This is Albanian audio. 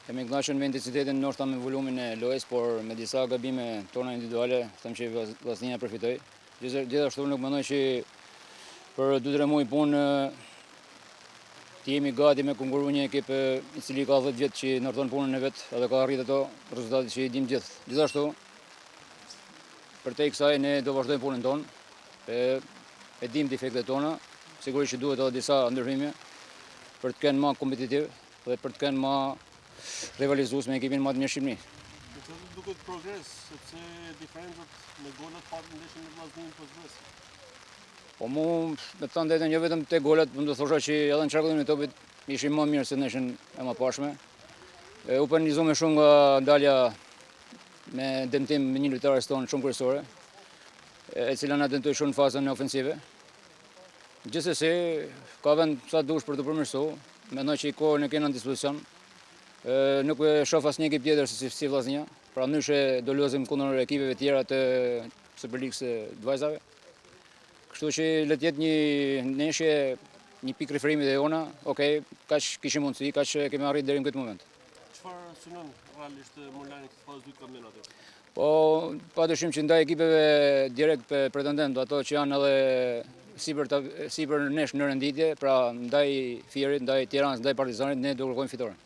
Kemi kënaqur me intensitetin ndoshta me volumin e lojës, por me disa gabime tona individuale, them që Vllaznia përfitoi. Gjithashtu nuk mendoj që për 2-3 muaj punë të jemi gati me konkurru një ekip i cili ka 10 vjet që ndërton punën e vet edhe ka arritur ato rezultate që i dim gjithë. Gjithashtu, përtej kësaj ne do vazhdojmë punën tonë. E dim defektet tona, sigurisht që duhet edhe disa ndryshime për të qenë më kompetitiv dhe për të qenë më rivalizues me ekipin më të mirë Shqipëri. Këtë duket progres, sepse diferencat me golat pak ndeshin me Vllaznin pas. Po mu, me të thënë drejtën, jo vetëm te golat, më do thosha që edhe në qarkullimin e topit ishim më mirë se ndeshjen e mëparshme. U penalizuam shumë nga dalja me dëmtim me një lojtarës tonë shumë kryesore, e cila na dëmtoi shumë në fazën ofensive. Gjithsesi, ka vend sa dush për të përmirësuar. Mendoj që kohën e kena në dispozicion. Nuk e shoh asnjë ekip tjetër si Vllaznia, pra ndryshe do luazim kundër ekipeve tjera të Superligës së vajzave. Kështu që le të jetë një ndeshje, një pikë referimi dhe jona, okej, kaq kishim mundësi, kaq kemi arritur deri në këtë moment. Çfarë synon realisht Molani këtë fazë 2 të kampionatit? Po, padyshim që ndaj ekipeve direkt pretendentë, ato që janë edhe sipër nesh në renditje, pra ndaj Fierit, ndaj Tiranës, ndaj Partizanit, ne do kërkojmë fitore.